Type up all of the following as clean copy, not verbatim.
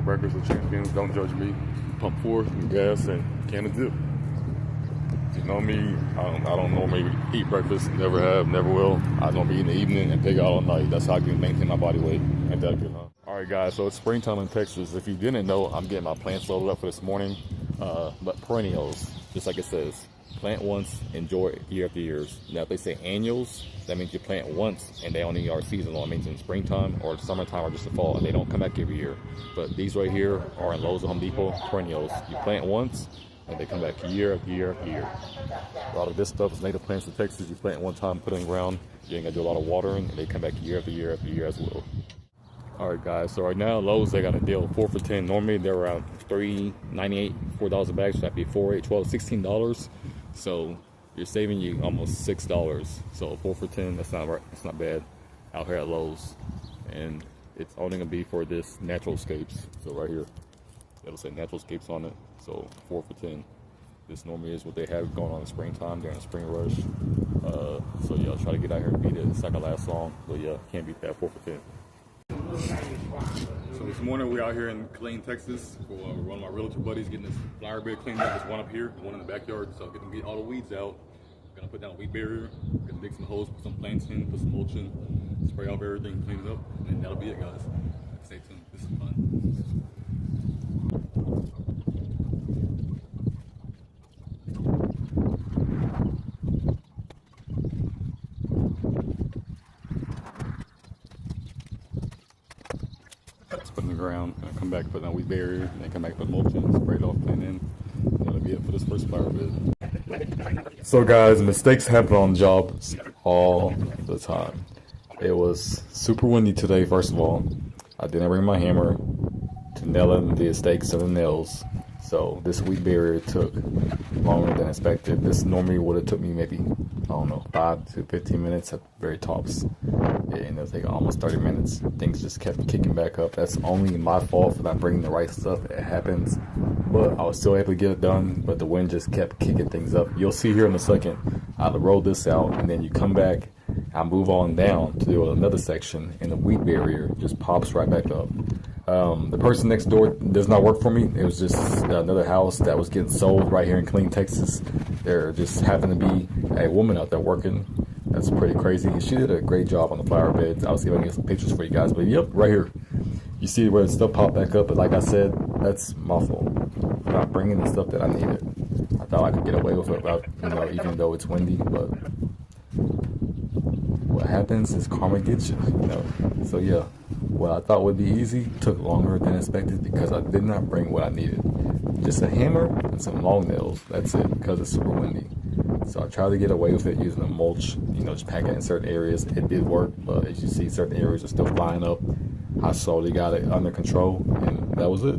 breakfast with chicken beans. Don't judge me. Pump 4, gas, and can of dip. You know me, I don't normally eat breakfast. Never have, never will. I don't eat in the evening and pig out all night. That's how I can maintain my body weight. Ain't that good, huh? All right, guys, so it's springtime in Texas. If you didn't know, I'm getting my plants loaded up for this morning. But perennials, just like it says, plant once, enjoy it year after year. Now, if they say annuals, that means you plant once and they only are seasonal. It means in springtime or summertime or just the fall, and they don't come back every year. But these right here are in Lowe's or Home Depot, perennials. You plant once and they come back year after year after year. A lot of this stuff is native plants in Texas. You plant one time, put it in the ground, you ain't gonna do a lot of watering, and they come back year after year after year as well. All right, guys, so right now Lowe's, they got a deal 4 for $10. Normally they're around $3.98, $4 a bag, so that'd be $4, $8, $12, $16. So you're saving you almost $6. So 4 for $10, that's not right, that's not bad out here at Lowe's. And it's only gonna be for this natural escapes. So right here, it'll say natural escapes on it. So 4 for $10. This normally is what they have going on in springtime during the spring rush. So yeah, I'll try to get out here and beat it. It's not gonna last long, but yeah, can't beat that 4 for $10. So this morning we're out here in Killeen, Texas for one of my realtor buddies getting this flower bed cleaned up. There's one up here, one in the backyard. So get all the weeds out. We're gonna put down a weed barrier. We're gonna dig some holes, put some plants in, put some mulch in, spray off everything, clean it up, and then that'll be it, guys. Stay tuned. This is fun. Put in the ground, come back, put down weed barrier, and then come back, put mulch in, spray it off, clean in. That'll be it for this first flower bed. So guys, mistakes happen on jobs all the time. It was super windy today, first of all. I didn't bring my hammer to nail in the stakes of the nails. So this weed barrier took longer than expected. This normally would have took me maybe, I don't know, 5 to 15 minutes at the very tops. And it'll take almost 30 minutes. Things just kept kicking back up. That's only my fault for not bringing the right stuff. It happens. But I was still able to get it done, but the wind just kept kicking things up. You'll see here in a second, I roll this out, and then you come back, I move on down to do another section, and the weed barrier just pops right back up. The person next door does not work for me. It was just another house that was getting sold right here in Killeen, Texas. There just happened to be a woman out there working. That's pretty crazy. She did a great job on the flower beds. I'll see if I can get some pictures for you guys. But yep, right here, you see where the stuff popped back up. But like I said, that's my fault for not bringing the stuff that I needed. I thought I could get away with it, without, even though it's windy. But what happens is karma gets you, So yeah, what I thought would be easy took longer than expected because I did not bring what I needed. Just a hammer and some long nails. That's it, because it's super windy. So I tried to get away with it using a mulch, just pack it in certain areas. It did work, but as you see, certain areas are still flying up. I slowly got it under control, and that was it.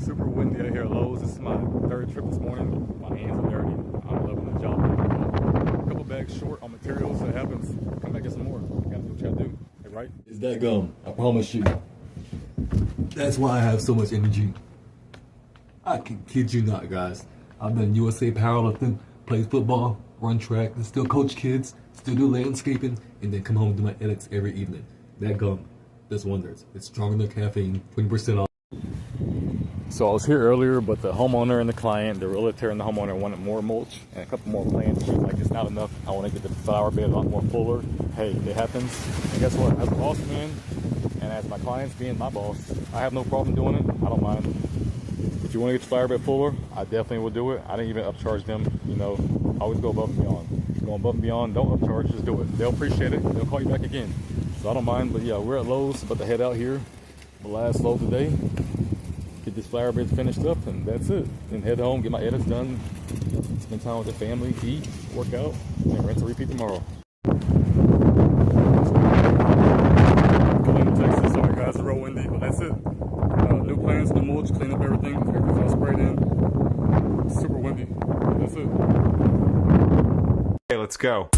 Super windy out here at Lowe's. This is my third trip this morning. My hands are dirty. I'm loving the job. A couple bags short on materials. That happens. Come back, get some more. Gotta do what you gotta do. Hey, right? It's that gum. I promise you. That's why I have so much energy. I can kid you not, guys. I've done USA powerlifting, played football, run track, and still coach kids, still do landscaping, and then come home and do my edits every evening. That gum does wonders. It's stronger than caffeine, 20% off. So I was here earlier, but the homeowner and the client, the realtor and the homeowner wanted more mulch and a couple more plants. She's like, it's not enough. I want to get the flower bed a lot more fuller. Hey, it happens. And guess what? As a boss man, and as my clients being my boss, I have no problem doing it. I don't mind. If you want to get your flower bed fuller, I definitely will do it. I didn't even upcharge them. Always go above and beyond. Go above and beyond, don't upcharge, just do it. They'll appreciate it. They'll call you back again. So I don't mind. But yeah, we're at Lowe's, about to head out here. The last load today. Get this flower bed finished up, and that's it. Then head home, get my edits done, spend time with the family, eat, work out, and rinse and repeat tomorrow. Killeen, Texas. Sorry guys, it's real windy, but that's it. New plants, new mulch, clean up everything. Everything's all sprayed in. Super windy. That's it. Hey, let's go.